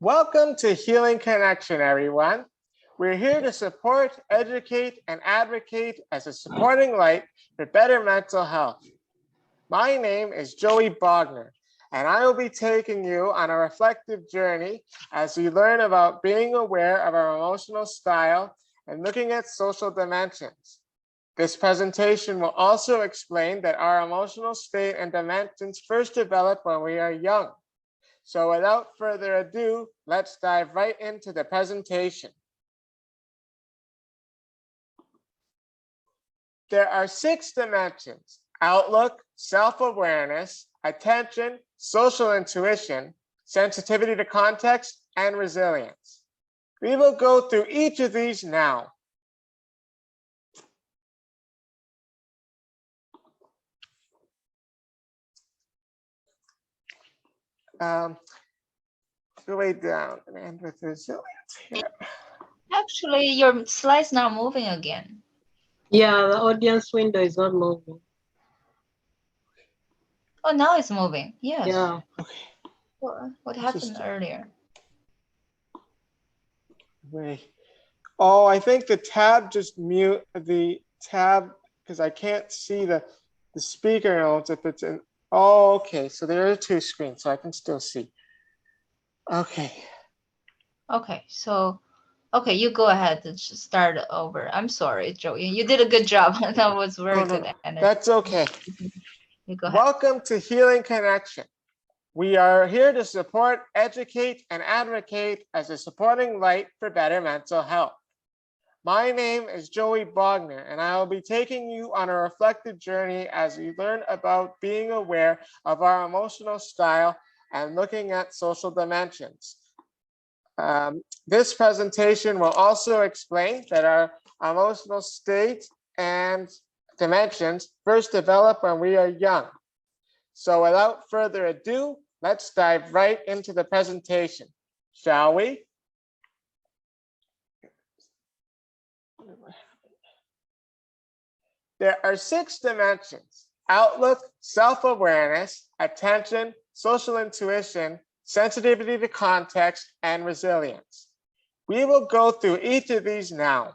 Welcome to Healing Connection, everyone. We're here to support, educate, and advocate as a supporting light for better mental health. My name is Joey Bogner, and I will be taking you on a reflective journey as we learn about being aware of our emotional style and looking at social dimensions. This presentation will also explain that our emotional state and dimensions first develop when we are young. So without further ado, let's dive right into the presentation. There are 6 dimensions: outlook, self-awareness, attention, social intuition, sensitivity to context, and resilience. We will go through each of these now. Go way down and end with resilience here. Actually, your slide's not moving again. Yeah, the audience window is not moving. Oh, now it's moving. Yes. Yeah. Okay. What happened earlier? Wait. Oh, I think the tab just mute the tab because I can't see the speaker notes if it's in. Oh, okay. So there are 2 screens, so I can still see. Okay. Okay, so you go ahead and start over. I'm sorry, Joey. You did a good job. That was very good. No, that's okay. You go ahead. Welcome to Healing Connection. We are here to support, educate, and advocate as a supporting light for better mental health. My name is Joey Bogner, and I will be taking you on a reflective journey as we learn about being aware of our emotional style and looking at social dimensions. This presentation will also explain that our emotional state and dimensions first develop when we are young. So without further ado, let's dive right into the presentation, shall we? There are 6 dimensions: outlook, self-awareness, attention, social intuition, sensitivity to context, and resilience. We will go through each of these now.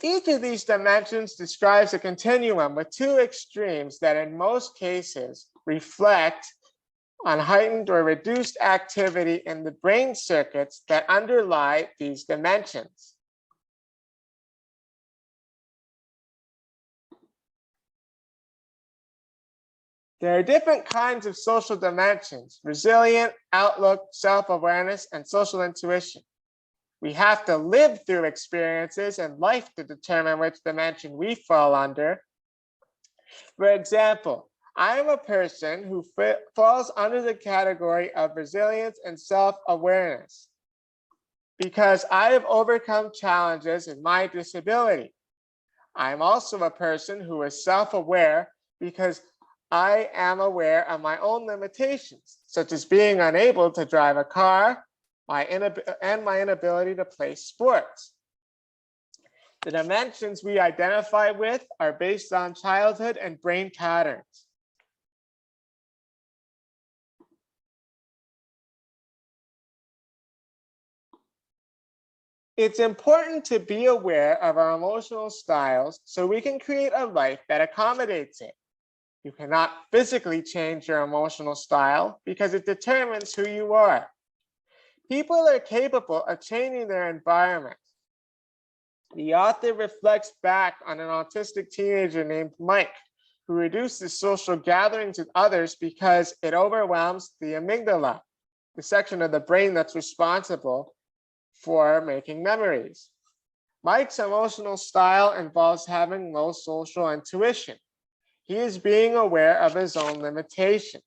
Each of these dimensions describes a continuum with 2 extremes that in most cases reflect on heightened or reduced activity in the brain circuits that underlie these dimensions. There are different kinds of social dimensions: resilient, outlook, self-awareness, and social intuition. We have to live through experiences in life to determine which dimension we fall under. For example, I am a person who falls under the category of resilience and self-awareness because I have overcome challenges in my disability. I'm also a person who is self-aware because I am aware of my own limitations, such as being unable to drive a car, my inability to play sports. The dimensions we identify with are based on childhood and brain patterns. It's important to be aware of our emotional styles so we can create a life that accommodates it. You cannot physically change your emotional style because it determines who you are. People are capable of changing their environment. The author reflects back on an autistic teenager named Mike, who reduces social gatherings with others because it overwhelms the amygdala, the section of the brain that's responsible for making memories. Mike's emotional style involves having low social intuition. He is being aware of his own limitations.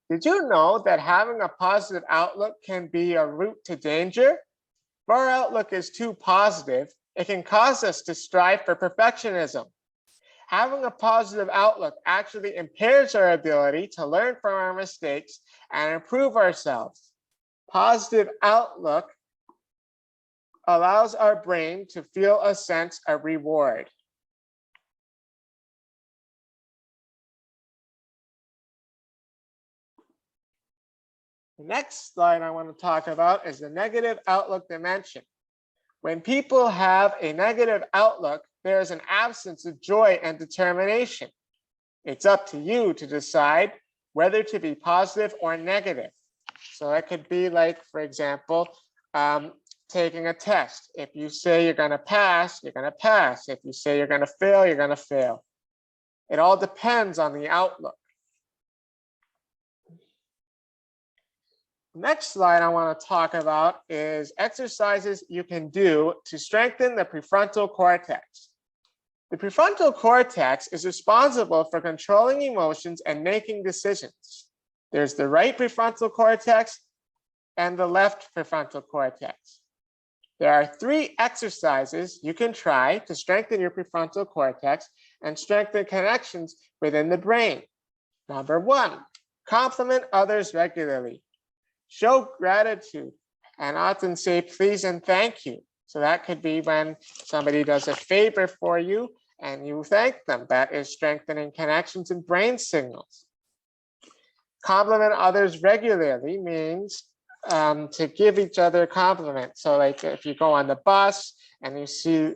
Did you know that having a positive outlook can be a route to danger? If our outlook is too positive, it can cause us to strive for perfectionism. Having a positive outlook actually impairs our ability to learn from our mistakes and improve ourselves. Positive outlook allows our brain to feel a sense of reward. The next slide I want to talk about is the negative outlook dimension. When people have a negative outlook, there is an absence of joy and determination. It's up to you to decide whether to be positive or negative. So that could be like, for example, taking a test. If you say you're going to pass, you're going to pass. If you say you're going to fail, you're going to fail. It all depends on the outlook. Next slide I want to talk about is exercises you can do to strengthen the prefrontal cortex. The prefrontal cortex is responsible for controlling emotions and making decisions. There's the right prefrontal cortex and the left prefrontal cortex. There are 3 exercises you can try to strengthen your prefrontal cortex and strengthen connections within the brain. Number 1, compliment others regularly. Show gratitude and often say please and thank you. So that could be when somebody does a favor for you and you thank them. That is strengthening connections and brain signals. Compliment others regularly means to give each other compliments. So like if you go on the bus and you see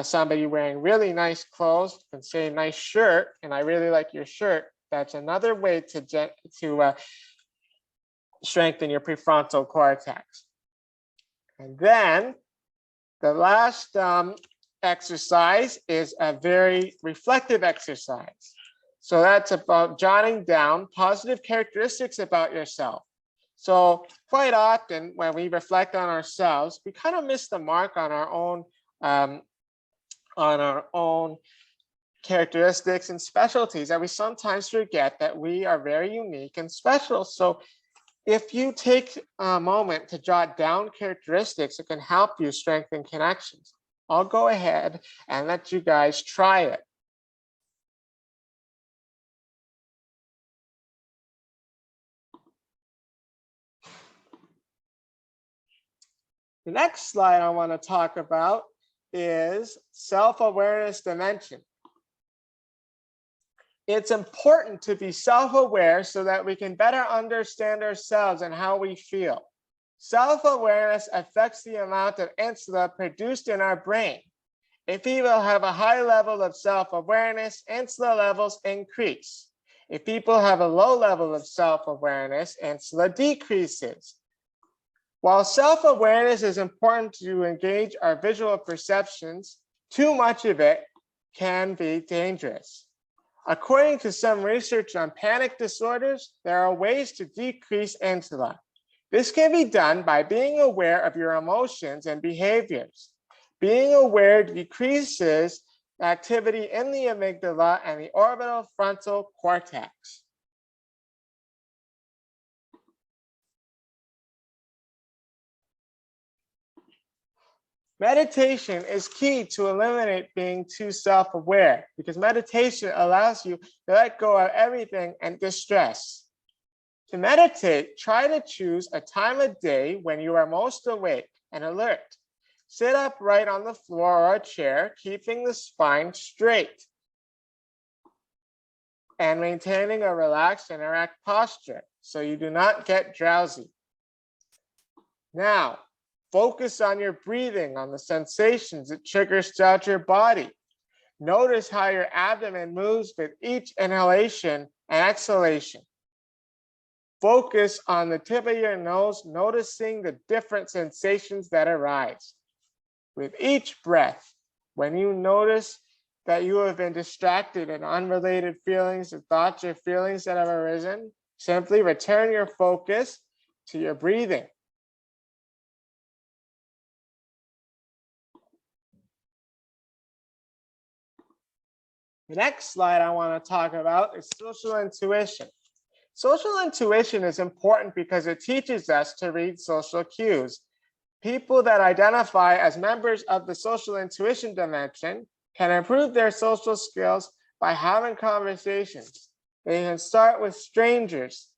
somebody wearing really nice clothes, you can say nice shirt, and I really like your shirt. That's another way to strengthen your prefrontal cortex. And then the last exercise is a very reflective exercise. So that's about jotting down positive characteristics about yourself. So quite often when we reflect on ourselves, we kind of miss the mark on our own characteristics and specialties, and we sometimes forget that we are very unique and special. So if you take a moment to jot down characteristics, it can help you strengthen connections. I'll go ahead and let you guys try it. The next slide I want to talk about is self-awareness dimension. It's important to be self-aware so that we can better understand ourselves and how we feel. Self-awareness affects the amount of insulin produced in our brain. If people have a high level of self-awareness, insulin levels increase. If people have a low level of self-awareness, insulin decreases. While self-awareness is important to engage our visual perceptions, too much of it can be dangerous. According to some research on panic disorders, there are ways to decrease insulin. This can be done by being aware of your emotions and behaviors. Being aware decreases activity in the amygdala and the orbital frontal cortex. Meditation is key to eliminate being too self-aware, because meditation allows you to let go of everything and distress. To meditate, try to choose a time of day when you are most awake and alert. Sit upright on the floor or a chair, keeping the spine straight and maintaining a relaxed and erect posture so you do not get drowsy. Now, focus on your breathing, on the sensations it triggers throughout your body. Notice how your abdomen moves with each inhalation and exhalation. Focus on the tip of your nose, noticing the different sensations that arise. With each breath, when you notice that you have been distracted and unrelated feelings or thoughts or feelings that have arisen, simply return your focus to your breathing. The next slide I want to talk about is social intuition. Social intuition is important because it teaches us to read social cues. People that identify as members of the social intuition dimension can improve their social skills by having conversations. They can start with strangers.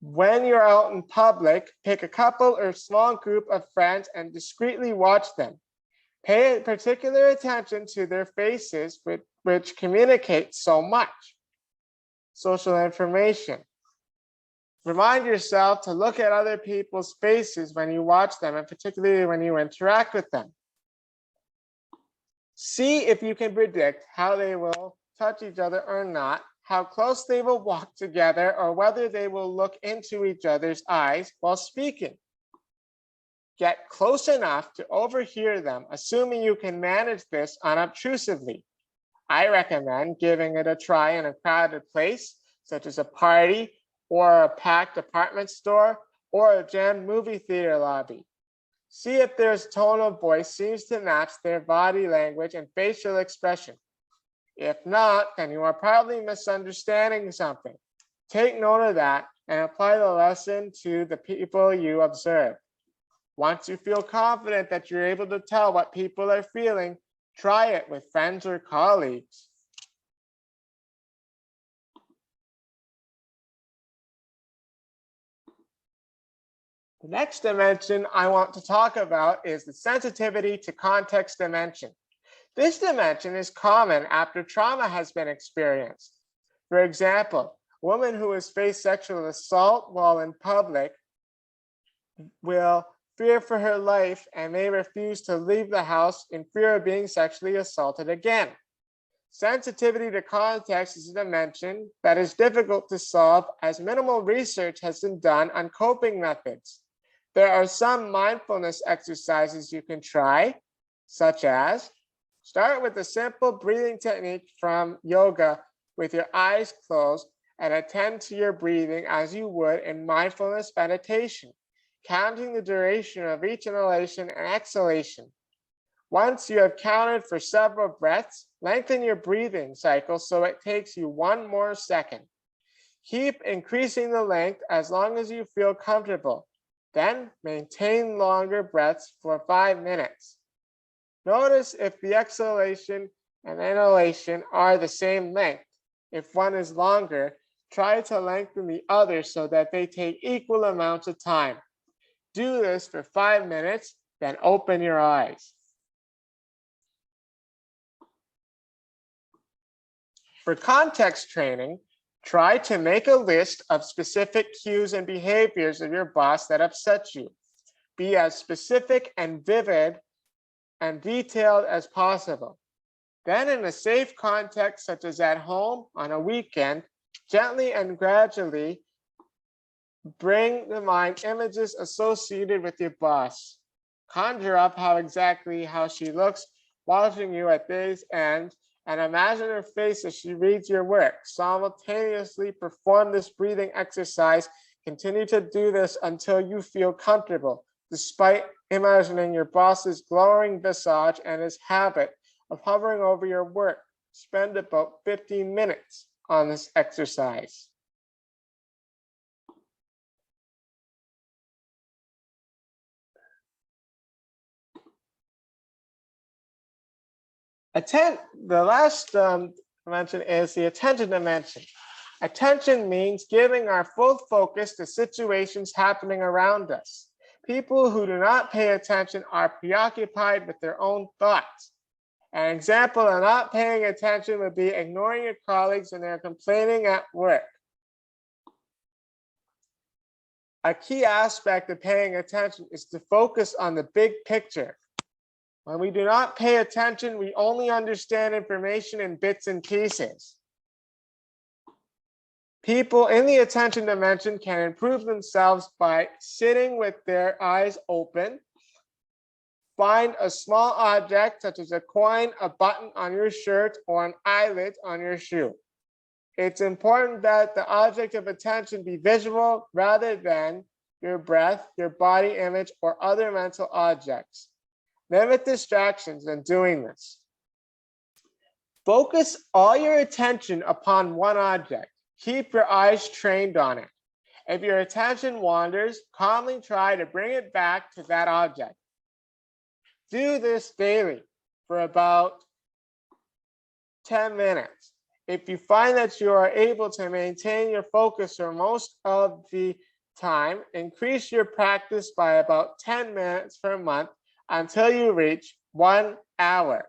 When you're out in public, pick a couple or small group of friends and discreetly watch them. Pay particular attention to their faces, which communicate so much. Social information. Remind yourself to look at other people's faces when you watch them, and particularly when you interact with them. See if you can predict how they will touch each other or not, how close they will walk together, or whether they will look into each other's eyes while speaking. Get close enough to overhear them, assuming you can manage this unobtrusively. I recommend giving it a try in a crowded place, such as a party or a packed apartment store or a jammed movie theater lobby. See if their tone of voice seems to match their body language and facial expression. If not, then you are probably misunderstanding something. Take note of that and apply the lesson to the people you observe. Once you feel confident that you're able to tell what people are feeling, try it with friends or colleagues. The next dimension I want to talk about is the sensitivity to context dimension. This dimension is common after trauma has been experienced. For example, a woman who has faced sexual assault while in public will fear for her life and may refuse to leave the house in fear of being sexually assaulted again. Sensitivity to context is a dimension that is difficult to solve as minimal research has been done on coping methods. There are some mindfulness exercises you can try, such as start with a simple breathing technique from yoga with your eyes closed and attend to your breathing as you would in mindfulness meditation, counting the duration of each inhalation and exhalation. Once you have counted for several breaths, lengthen your breathing cycle so it takes you 1 more second. Keep increasing the length as long as you feel comfortable. Then maintain longer breaths for 5 minutes. Notice if the exhalation and inhalation are the same length. If one is longer, try to lengthen the other so that they take equal amounts of time. Do this for 5 minutes, then open your eyes. For context training, try to make a list of specific cues and behaviors of your boss that upset you. Be as specific and vivid and detailed as possible. Then in a safe context, such as at home on a weekend, gently and gradually bring to mind images associated with your boss. Conjure up how she looks watching you at day's end, and imagine her face as she reads your work. Simultaneously perform this breathing exercise. Continue to do this until you feel comfortable, despite imagining your boss's glowing visage and his habit of hovering over your work. Spend about 15 minutes on this exercise. The last dimension is the attention dimension. Attention means giving our full focus to situations happening around us. People who do not pay attention are preoccupied with their own thoughts. An example of not paying attention would be ignoring your colleagues when they're complaining at work. A key aspect of paying attention is to focus on the big picture. When we do not pay attention, we only understand information in bits and pieces. People in the attention dimension can improve themselves by sitting with their eyes open. Find a small object such as a coin, a button on your shirt, or an eyelid on your shoe. It's important that the object of attention be visual rather than your breath, your body image, or other mental objects. Limit distractions when doing this. Focus all your attention upon one object. Keep your eyes trained on it. If your attention wanders, calmly try to bring it back to that object. Do this daily for about 10 minutes. If you find that you are able to maintain your focus for most of the time, increase your practice by about 10 minutes per month until you reach 1 hour.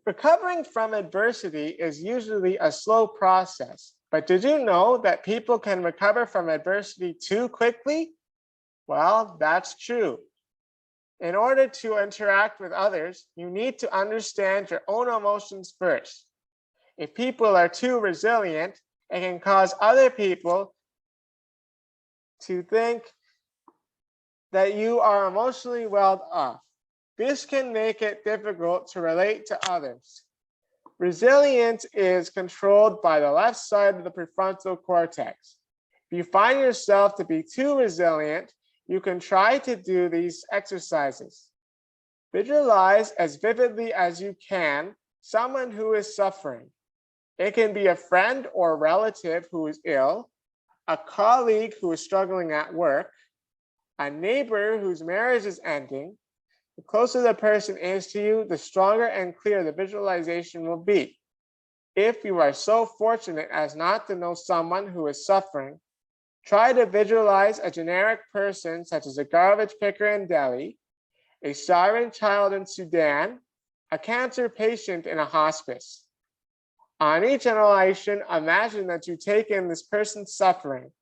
Recovering from adversity is usually a slow process, but did you know that people can recover from adversity too quickly? Well, that's true. In order to interact with others, you need to understand your own emotions first. If people are too resilient, it can cause other people to think that you are emotionally well off. This can make it difficult to relate to others. Resilience is controlled by the left side of the prefrontal cortex. If you find yourself to be too resilient, you can try to do these exercises. Visualize as vividly as you can someone who is suffering. It can be a friend or relative who is ill, a colleague who is struggling at work, a neighbor whose marriage is ending. The closer the person is to you, the stronger and clearer the visualization will be. If you are so fortunate as not to know someone who is suffering, try to visualize a generic person such as a garbage picker in Delhi, a starving child in Sudan, a cancer patient in a hospice. On each inhalation, imagine that you take in this person's suffering.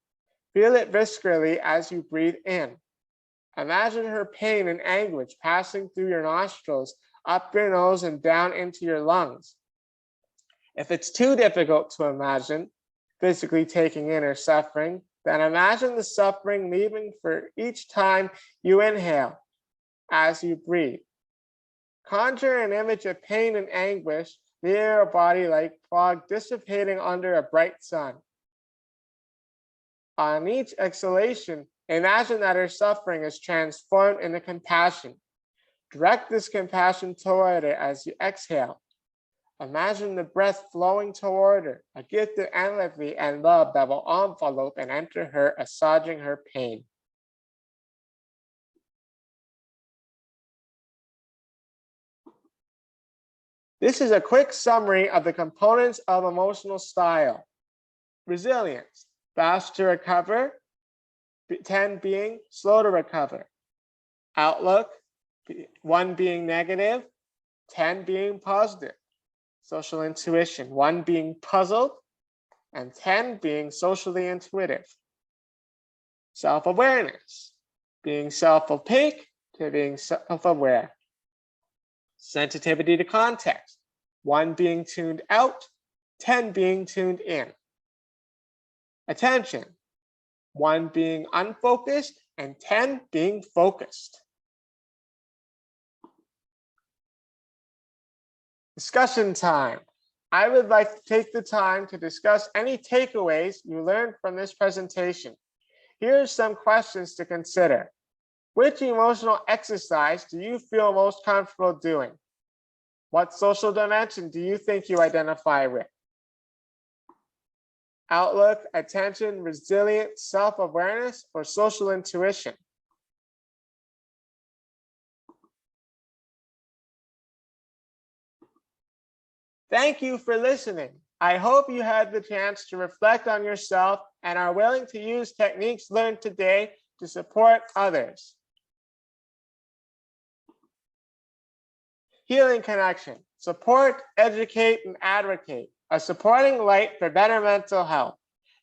Feel it viscerally as you breathe in. Imagine her pain and anguish passing through your nostrils, up your nose, and down into your lungs. If it's too difficult to imagine physically taking in her suffering, then imagine the suffering leaving for each time you inhale as you breathe. Conjure an image of pain and anguish near your body like fog dissipating under a bright sun. On each exhalation, imagine that her suffering is transformed into compassion. Direct this compassion toward her as you exhale. Imagine the breath flowing toward her, a gift of empathy and love that will envelop and enter her, assuaging her pain. This is a quick summary of the components of emotional style. Resilience, fast to recover, 10 being slow to recover. Outlook, 1 being negative, 10 being positive. Social intuition, 1 being puzzled, and 10 being socially intuitive. Self-awareness, being self-opaque to being self-aware. Sensitivity to context, 1 being tuned out, 10 being tuned in. Attention, 1 being unfocused and 10 being focused. Discussion time. I would like to take the time to discuss any takeaways you learned from this presentation. Here are some questions to consider. Which emotional exercise do you feel most comfortable doing? What social dimension do you think you identify with? Outlook, attention, resilience, self-awareness, or social intuition? Thank you for listening. I hope you had the chance to reflect on yourself and are willing to use techniques learned today to support others. Healing Connection. Support, educate, and advocate. A supporting light for better mental health.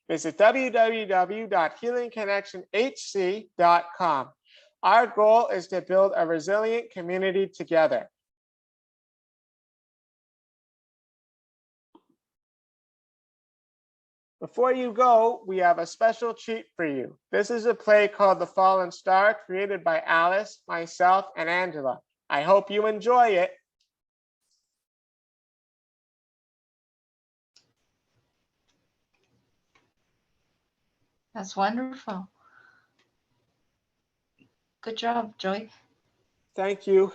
Visit www.healingconnectionhc.com. Our goal is to build a resilient community together. Before you go, we have a special treat for you. This is a play called The Fallen Star, created by Alice, myself, and Angela. I hope you enjoy it. That's wonderful. Good job, Joy. Thank you.